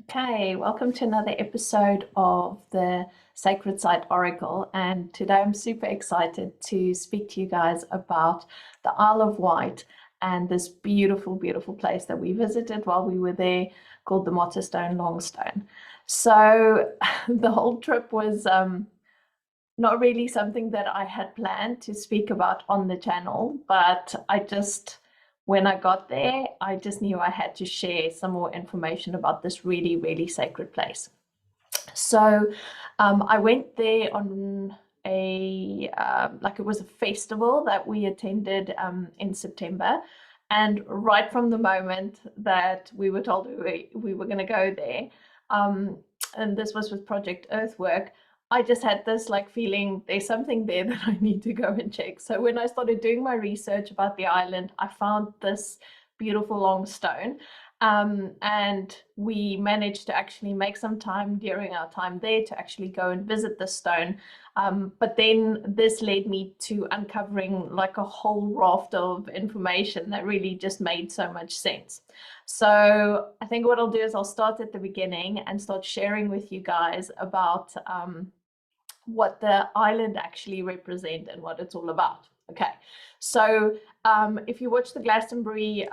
Okay, welcome to another episode of the Sacred Site Oracle. And today I'm super excited to speak to you guys about the Isle of Wight and this beautiful, beautiful place that we visited while we were there called the Mottistone Longstone. So the whole trip was not really something that I had planned to speak about on the channel, but when I got there, I just knew I had to share some more information about this really, really sacred place. So I went there on it was a festival that we attended in September. And right from the moment that we were told we were going to go there, and this was with Project Earthwork, I just had this feeling there's something there that I need to go and check. So when I started doing my research about the island, I found this beautiful long stone. And we managed to actually make some time during our time there to actually go and visit the stone. But then this led me to uncovering a whole raft of information that really just made so much sense. So I think what I'll do is I'll start at the beginning and start sharing with you guys about what the island actually represents and what it's all about. Okay, so if you watch the Glastonbury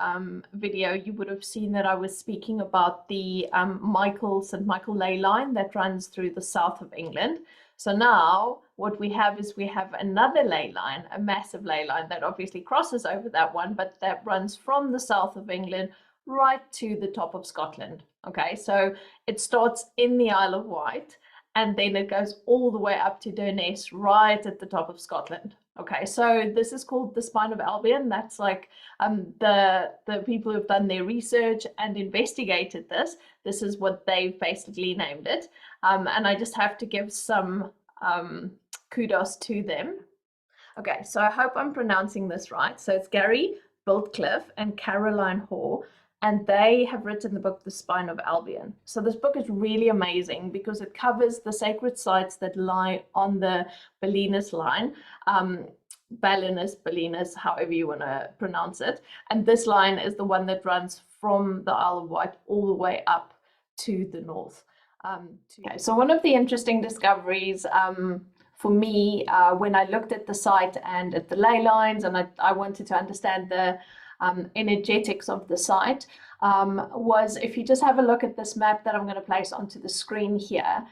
video, you would have seen that I was speaking about the St. Michael Ley Line that runs through the south of England. So now what we have is we have another ley line, a massive ley line that obviously crosses over that one, but that runs from the south of England right to the top of Scotland. Okay, so it starts in the Isle of Wight, and then it goes all the way up to Durness, right at the top of Scotland. Okay, so this is called the Spine of Albion. That's the people who've done their research and investigated this. This is what they've basically named it. And I just have to give some kudos to them. Okay, so I hope I'm pronouncing this right. So it's Gary Biltcliffe and Caroline Hoare, and they have written the book, The Spine of Albion. So this book is really amazing because it covers the sacred sites that lie on the Belinus Line, Belinus, however you want to pronounce it. And this line is the one that runs from the Isle of Wight all the way up to the north. So one of the interesting discoveries for me when I looked at the site and at the ley lines, and I wanted to understand the energetics of the site, was if you just have a look at this map that I'm going to place onto the screen here,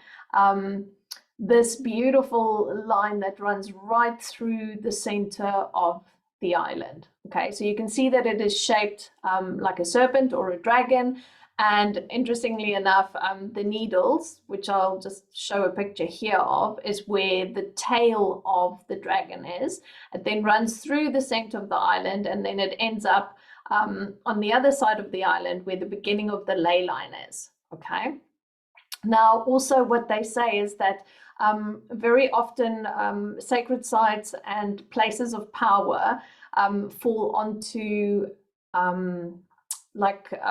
this beautiful line that runs right through the center of the island. Okay, so you can see that it is shaped like a serpent or a dragon. And interestingly enough, the needles, which I'll just show a picture here of, is where the tail of the dragon is. It then runs through the center of the island, and then it ends up on the other side of the island where the beginning of the ley line is. Okay. Now, also what they say is that very often sacred sites and places of power fall onto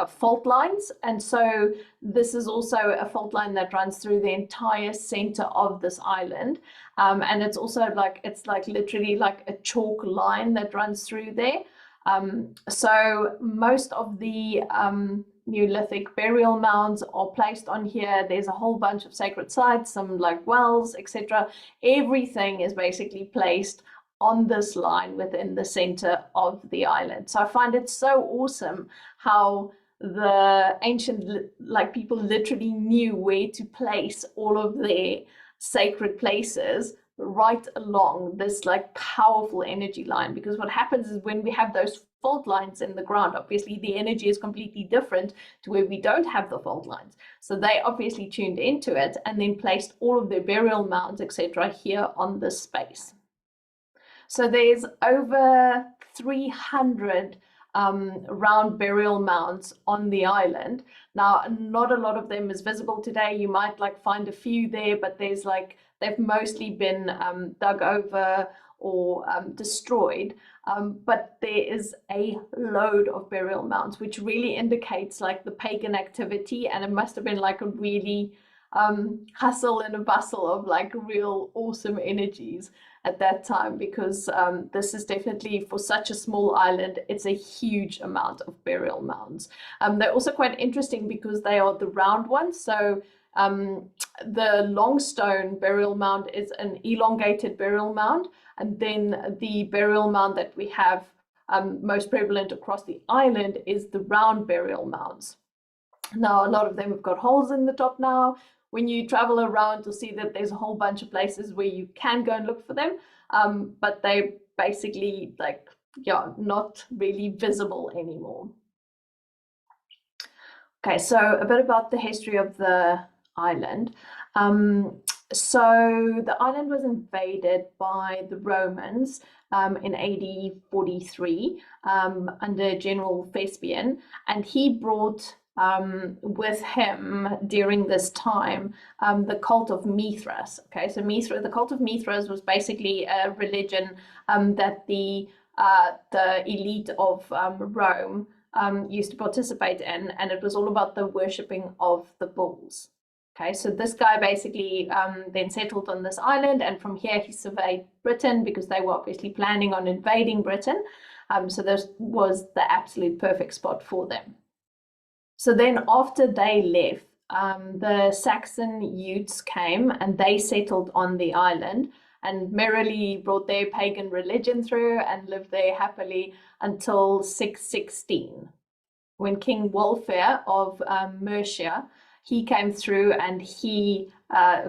fault lines, and so this is also a fault line that runs through the entire center of this island, and it's also literally like a chalk line that runs through there. So most of the Neolithic burial mounds are placed on here. There's a whole bunch of sacred sites, some wells, etc. Everything is basically placed on this line within the center of the island. So I find it so awesome how the ancient people literally knew where to place all of their sacred places right along this powerful energy line. Because what happens is when we have those fault lines in the ground, obviously the energy is completely different to where we don't have the fault lines. So they obviously tuned into it and then placed all of their burial mounds, etc., here on this space. So there's over 300 round burial mounds on the island. Now, not a lot of them is visible today. You might find a few there, but there's they've mostly been dug over or destroyed. But there is a load of burial mounds, which really indicates the pagan activity, and it must have been a really hustle and a bustle of like real awesome energies at that time, because this is definitely, for such a small island, it's a huge amount of burial mounds. They're also quite interesting because they are the round ones. So the Longstone burial mound is an elongated burial mound, and then the burial mound that we have most prevalent across the island is the round burial mounds. Now, a lot of them have got holes in the top now. When you travel around, you'll see that there's a whole bunch of places where you can go and look for them, but they basically, like, yeah, not really visible anymore. Okay, so a bit about the history of the island. So the island was invaded by the Romans in AD 43 under General Thespian, and he brought with him during this time the cult of Mithras. Okay, so the cult of Mithras was basically a religion that the elite of Rome used to participate in, and it was all about the worshipping of the bulls. Okay, so this guy basically then settled on this island, and from here he surveyed Britain, because they were obviously planning on invading Britain. So this was the absolute perfect spot for them. So then after they left, the Saxon Utes came and they settled on the island and merrily brought their pagan religion through and lived there happily until 616, when King Wulfhere of Mercia, he came through and he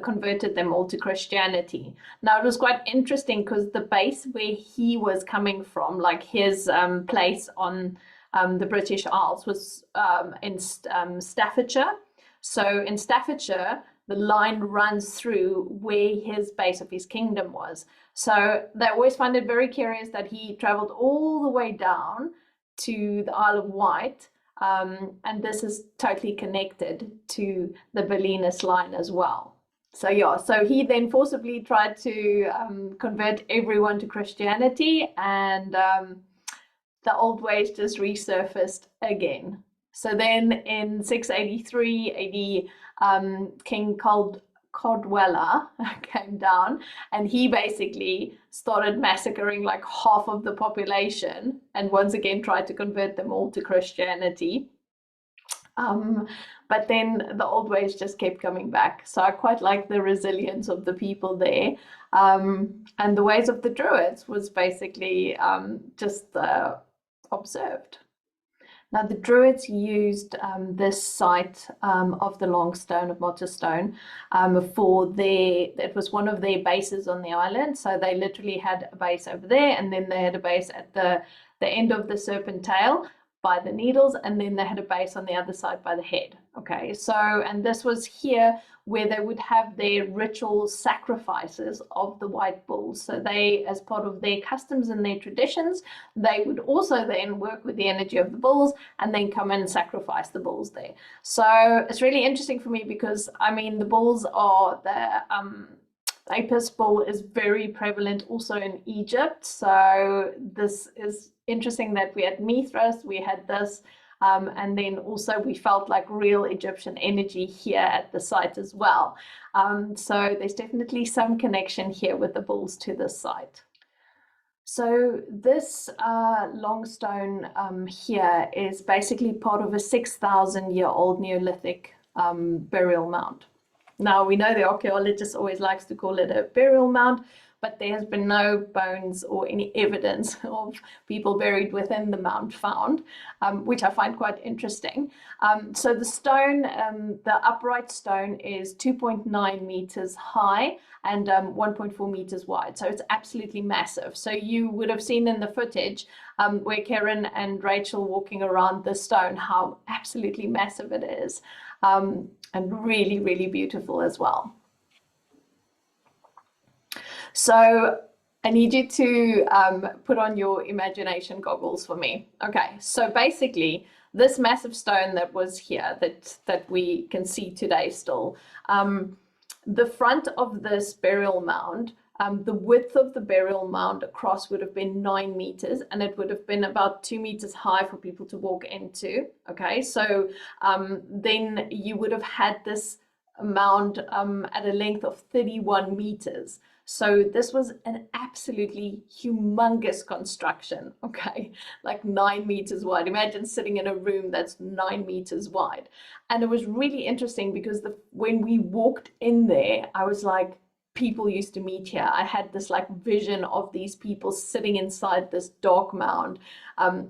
converted them all to Christianity. Now, it was quite interesting because the base where he was coming from, like his place on the British Isles, was in Staffordshire. So in Staffordshire, the line runs through where his base of his kingdom was. So they always find it very curious that he traveled all the way down to the Isle of Wight, and this is totally connected to the Belinus Line as well. So yeah, so he then forcibly tried to convert everyone to Christianity, and the old ways just resurfaced again. So then in 683 AD, King Codwella came down, and he basically started massacring like half of the population, and once again tried to convert them all to Christianity. But then the old ways just kept coming back. So I quite like the resilience of the people there. And the ways of the Druids was basically just observed. Now, the Druids used this site of the Longstone of Mottistone it was one of their bases on the island. So they literally had a base over there, and then they had a base at the end of the Serpent tail by the needles, and then they had a base on the other side by the head. Okay, so, and this was here where they would have their ritual sacrifices of the white bulls. So they, as part of their customs and their traditions, they would also then work with the energy of the bulls and then come and sacrifice the bulls there. So it's really interesting for me because, I mean, the bulls are the Apis bull is very prevalent also in Egypt. So this is interesting that we had Mithras, we had this, and then also we felt like real Egyptian energy here at the site as well. So there's definitely some connection here with the bulls to this site. So this Longstone here is basically part of a 6,000-year-old Neolithic burial mound. Now, we know the archaeologist always likes to call it a burial mound, but there has been no bones or any evidence of people buried within the mound found, which I find quite interesting. So the stone, the upright stone, is 2.9 meters high and 1.4 meters wide. So it's absolutely massive. So you would have seen in the footage where Karen and Rachel walking around the stone, how absolutely massive it is, and really, really beautiful as well. So I need you to put on your imagination goggles for me. Okay, so basically this massive stone that was here, that we can see today still, the front of this burial mound, the width of the burial mound across would have been 9 meters, and it would have been about 2 meters high for people to walk into. Okay, so then you would have had this mound at a length of 31 meters. So this was an absolutely humongous construction, okay, like 9 meters wide. Imagine sitting in a room that's 9 meters wide. And it was really interesting because when we walked in there, I was like, people used to meet here. I had this like vision of these people sitting inside this dark mound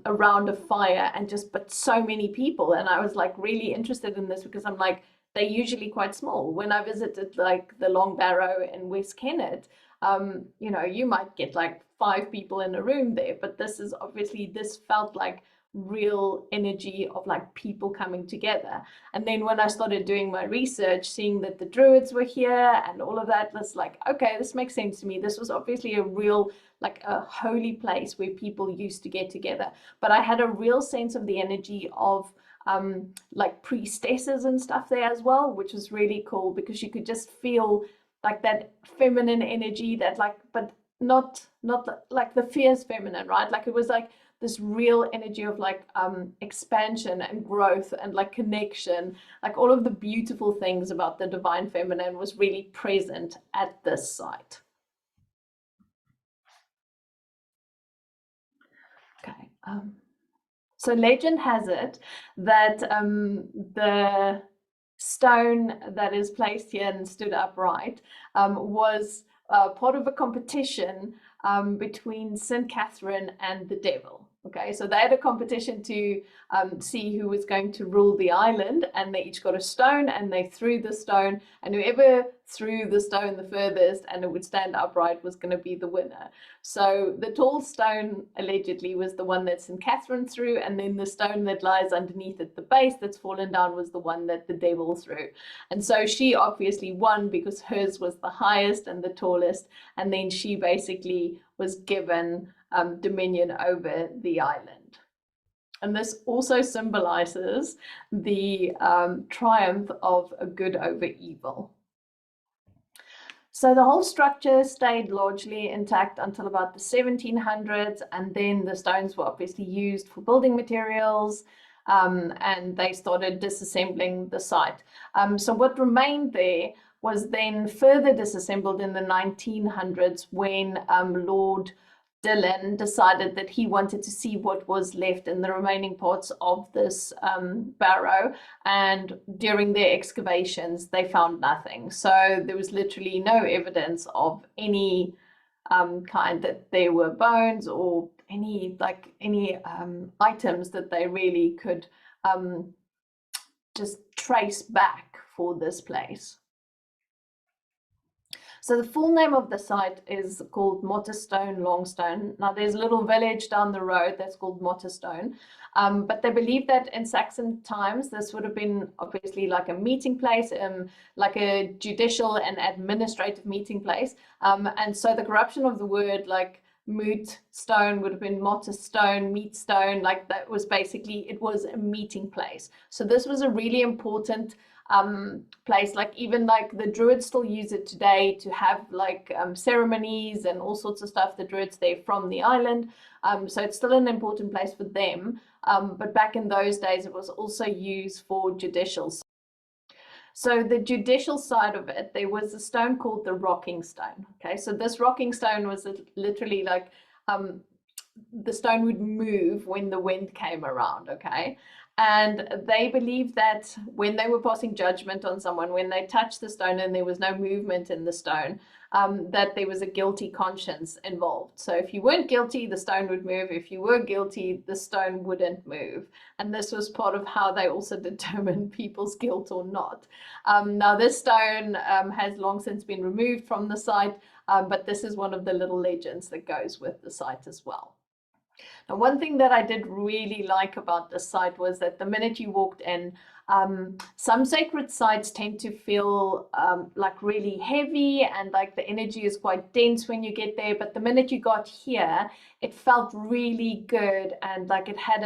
around a fire and but so many people. And I was like really interested in this because I'm like, they're usually quite small. When I visited like the Long Barrow in West Kennet, you know, you might get like 5 people in a room there, but this felt like real energy of like people coming together. And then when I started doing my research, seeing that the Druids were here and all of that, was like, okay, this makes sense to me. This was obviously a real, like a holy place where people used to get together. But I had a real sense of the energy of like priestesses and stuff there as well, which was really cool because you could just feel like that feminine energy that like, but not like the fierce feminine, right? Like it was like this real energy of like expansion and growth and like connection, like all of the beautiful things about the divine feminine was really present at this site. Okay. So legend has it that the stone that is placed here and stood upright was part of a competition between St. Catherine and the devil. Okay, so they had a competition to see who was going to rule the island, and they each got a stone and they threw the stone, and whoever threw the stone the furthest and it would stand upright was going to be the winner. So the tall stone allegedly was the one that St. Catherine threw, and then the stone that lies underneath at the base that's fallen down was the one that the devil threw. And so she obviously won because hers was the highest and the tallest, and then she basically was given dominion over the island. And this also symbolizes the triumph of good over evil. So the whole structure stayed largely intact until about the 1700s, and then the stones were obviously used for building materials, and they started disassembling the site. So what remained there was then further disassembled in the 1900s when Lord Dillon decided that he wanted to see what was left in the remaining parts of this barrow, and during their excavations they found nothing. So there was literally no evidence of any kind that there were bones or any items that they really could just trace back for this place. So the full name of the site is called Mottistone Longstone. Now there's a little village down the road that's called Mottistone, but they believe that in Saxon times this would have been obviously like a meeting place, like a judicial and administrative meeting place. And so the corruption of the word like moot stone would have been Mottistone, meet stone, like that was basically, it was a meeting place. So this was a really important place. Like even like the Druids still use it today to have like ceremonies and all sorts of stuff. The Druids, they're from the island, so it's still an important place for them, but back in those days it was also used for judicial. So the judicial side of it, there was a stone called the rocking stone. Okay, so this rocking stone was literally like the stone would move when the wind came around. Okay, and they believed that when they were passing judgment on someone, when they touched the stone and there was no movement in the stone, that there was a guilty conscience involved. So if you weren't guilty, the stone would move. If you were guilty, the stone wouldn't move. And this was part of how they also determined people's guilt or not. Now this stone has long since been removed from the site, but this is one of the little legends that goes with the site as well. Now, one thing that I did really like about this site was that the minute you walked in, some sacred sites tend to feel like really heavy and like the energy is quite dense when you get there. But the minute you got here, it felt really good and like it had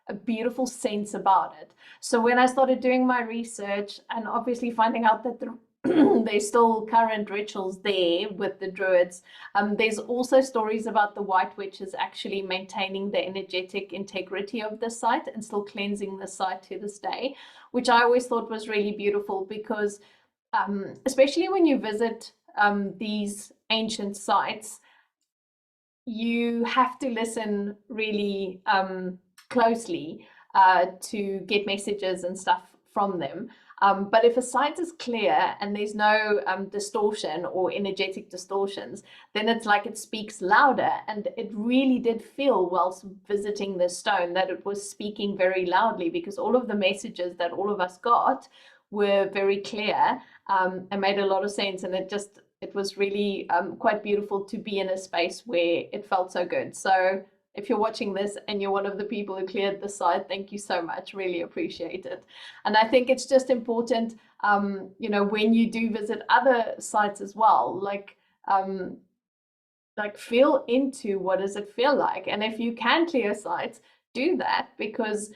a beautiful sense about it. So when I started doing my research and obviously finding out that there's still current rituals there with the Druids. There's also stories about the White Witches actually maintaining the energetic integrity of the site and still cleansing the site to this day, which I always thought was really beautiful because especially when you visit these ancient sites, you have to listen really closely to get messages and stuff from them. But if a site is clear and there's no distortion or energetic distortions, then it's like it speaks louder. And it really did feel, whilst visiting the stone, that it was speaking very loudly, because all of the messages that all of us got were very clear and made a lot of sense. And it was really quite beautiful to be in a space where it felt so good. So if you're watching this and you're one of the people who cleared the site, thank you so much. Really appreciate it. And I think it's just important, when you do visit other sites as well, like feel into what does it feel like. And if you can clear sites, do that, because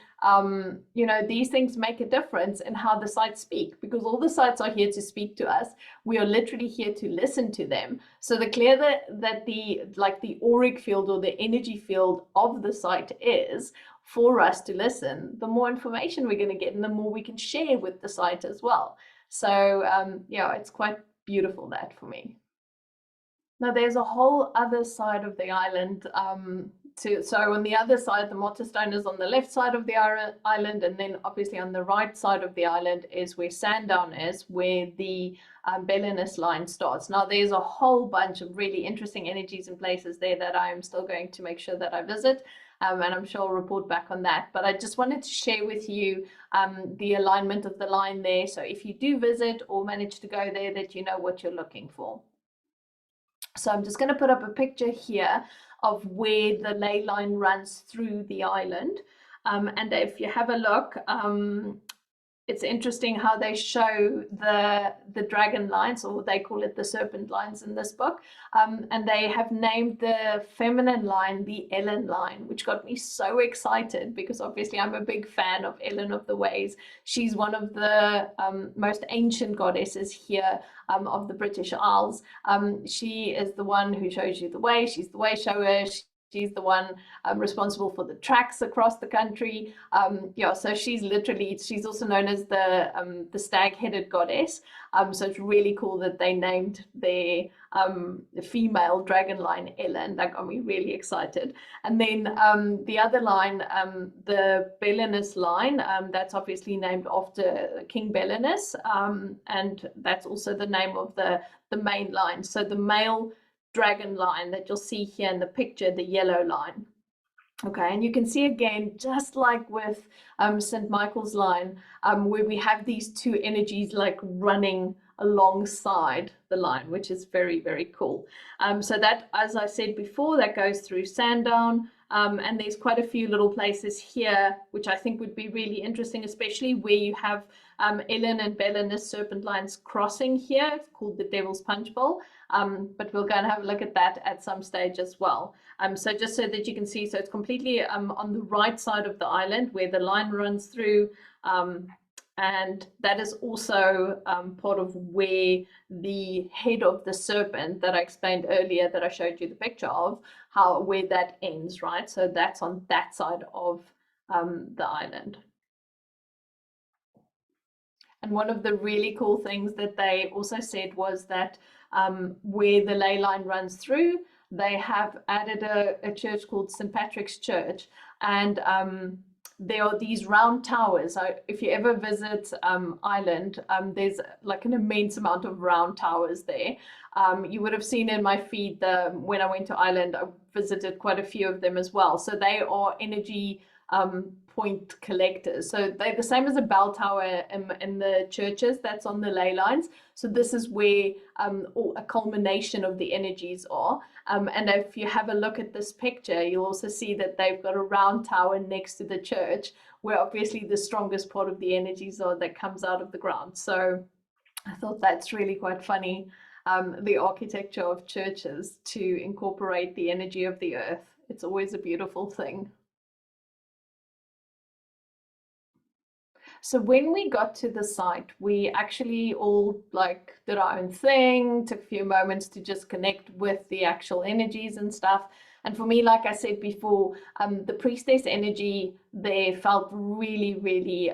these things make a difference in how the sites speak, because all the sites are here to speak to us. We are literally here to listen to them. So the clearer that the auric field or the energy field of the site is for us to listen, the more information we're going to get and the more we can share with the site as well. So it's quite beautiful, that for me. Now there's a whole other side of the island. So on the other side, the Mottistone is on the left side of the island, and then obviously on the right side of the island is where Sandown is, where the Belinus Line starts. Now there's a whole bunch of really interesting energies and places there that I am still going to make sure that I visit, and I'm sure I'll report back on that. But I just wanted to share with you the alignment of the line there, so if you do visit or manage to go there, that you know what you're looking for. So I'm just going to put up a picture here of where the ley line runs through the island. And if you have a look, it's interesting how they show the dragon lines, or they call it the serpent lines in this book. And they have named the feminine line the Ellen line, which got me so excited, because obviously I'm a big fan of Ellen of the Ways. She's one of the most ancient goddesses here of the British Isles. She is the one who shows you the way. She's the way shower. She's the one responsible for the tracks across the country. So she's also known as the stag-headed goddess. So it's really cool that they named their female dragon line Ellen. That got me really excited. And then the other line, the Belinus Line, that's obviously named after King Belinus, and that's also the name of the main line. So the male dragon line that you'll see here in the picture, the yellow line. Okay, and you can see again, just like with St. Michael's line, where we have these two energies like running alongside the line, which is very, very cool. So that, as I said before, that goes through Sandown, and there's quite a few little places here which I think would be really interesting, especially where you have Ellen and Belinus serpent lines crossing here. It's called the Devil's Punch Bowl, but we'll go and have a look at that at some stage as well. So just so that you can see, so it's completely on the right side of the island where the line runs through, and that is also part of where the head of the serpent that I explained earlier, that I showed you the picture of, where that ends, right? So that's on that side of the island. And one of the really cool things that they also said was that where the ley line runs through, they have added a church called St. Patrick's Church, and there are these round towers. So if you ever visit Ireland, there's like an immense amount of round towers there. You would have seen in my feed when I went to Ireland, I visited quite a few of them as well. So they are energy point collectors. So they're the same as a bell tower in the churches that's on the ley lines. So this is where a culmination of the energies are. And if you have a look at this picture, you'll also see that they've got a round tower next to the church, where obviously the strongest part of the energies are that comes out of the ground. So I thought that's really quite funny, the architecture of churches to incorporate the energy of the earth. It's always a beautiful thing. So when we got to the site, we actually all did our own thing, took a few moments to just connect with the actual energies and stuff. And for me, like I said before, the priestess energy there felt really, really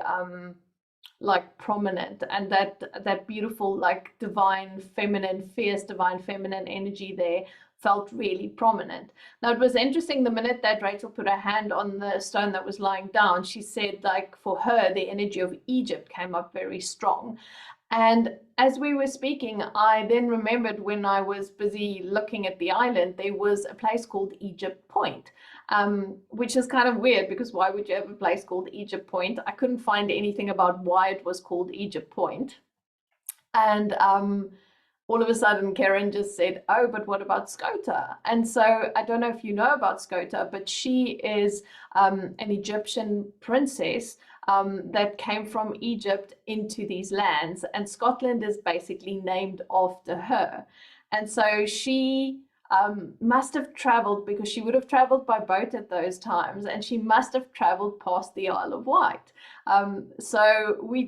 like prominent, and that beautiful like divine feminine, fierce divine feminine energy there felt really prominent. Now it was interesting, the minute that Rachel put her hand on the stone that was lying down, she said like for her the energy of Egypt came up very strong. And as we were speaking, I then remembered when I was busy looking at the island, there was a place called Egypt Point, which is kind of weird because why would you have a place called Egypt Point? I couldn't find anything about why it was called Egypt Point. And all of a sudden, Karen just said, oh, but what about Skota? And so I don't know if you know about Skota, but she is an Egyptian princess that came from Egypt into these lands, and Scotland is basically named after her. And so she must have traveled, because she would have traveled by boat at those times, and she must have traveled past the Isle of Wight. So we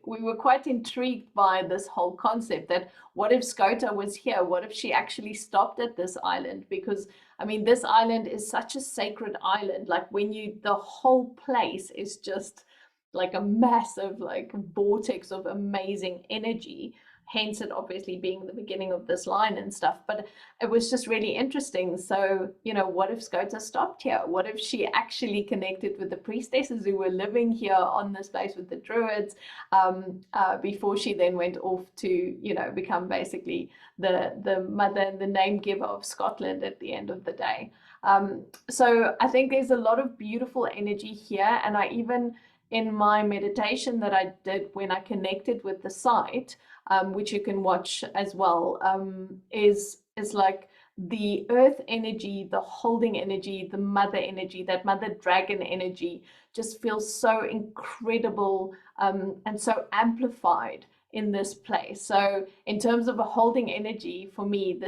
were quite intrigued by this whole concept that what if Skota was here? What if she actually stopped at this island? Because I mean, this island is such a sacred island. Like the whole place is just like a massive like vortex of amazing energy. Hence it obviously being the beginning of this line and stuff, but it was just really interesting. So, you know, what if Skota stopped here? What if she actually connected with the priestesses who were living here on this place with the Druids before she then went off to, you know, become basically the mother and the name giver of Scotland at the end of the day. So I think there's a lot of beautiful energy here, and I even in my meditation that I did when I connected with the site, which you can watch as well, is like the earth energy, the holding energy, the mother energy, that mother dragon energy just feels so incredible and so amplified in this place. So in terms of a holding energy, for me,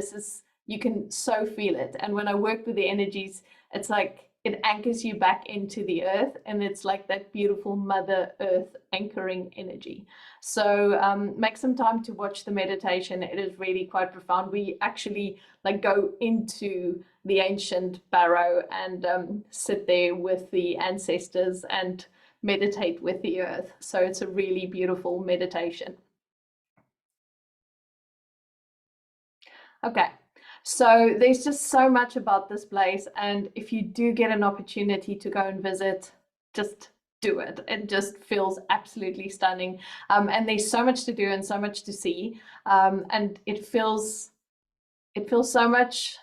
you can so feel it. And when I work with the energies, it's like it anchors you back into the earth, and it's like that beautiful mother earth anchoring energy. So make some time to watch the meditation. It is really quite profound. We actually like go into the ancient barrow and sit there with the ancestors and meditate with the earth. So it's a really beautiful meditation. Okay. So there's just so much about this place, and if you do get an opportunity to go and visit, just do it. It just feels absolutely stunning, and there's so much to do and so much to see, and it feels so much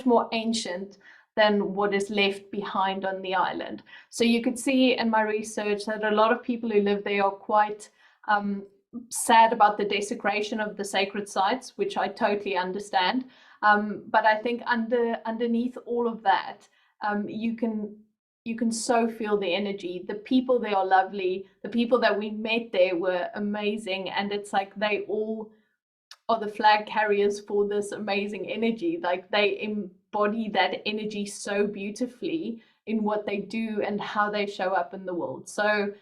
more ancient than what is left behind on the island. So you could see in my research that a lot of people who live there are quite sad about the desecration of the sacred sites, which I totally understand. But I think underneath all of that, you can so feel the energy. The people there are lovely. The people that we met there were amazing, and it's like they all are the flag carriers for this amazing energy. Like they embody that energy so beautifully in what they do and how they show up in the world. So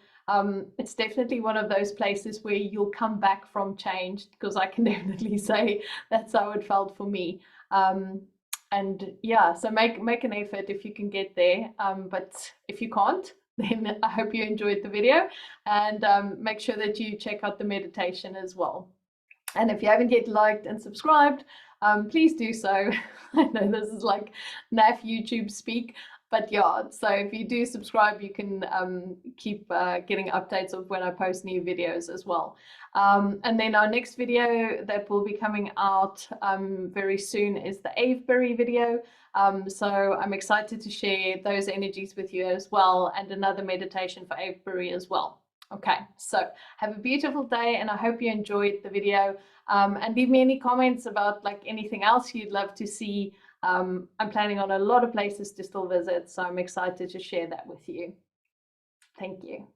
it's definitely one of those places where you'll come back from changed, because I can definitely say that's how it felt for me. And yeah, so make an effort if you can get there, but if you can't, then I hope you enjoyed the video, and make sure that you check out the meditation as well. And if you haven't yet liked and subscribed, please do so. I know this is like naff YouTube speak, but yeah, so if you do subscribe, you can keep getting updates of when I post new videos as well. And then our next video that will be coming out very soon is the Avebury video. So I'm excited to share those energies with you as well, and another meditation for Avebury as well. Okay, so have a beautiful day, and I hope you enjoyed the video, and leave me any comments about like anything else you'd love to see. I'm planning on a lot of places to still visit, so I'm excited to share that with you. Thank you.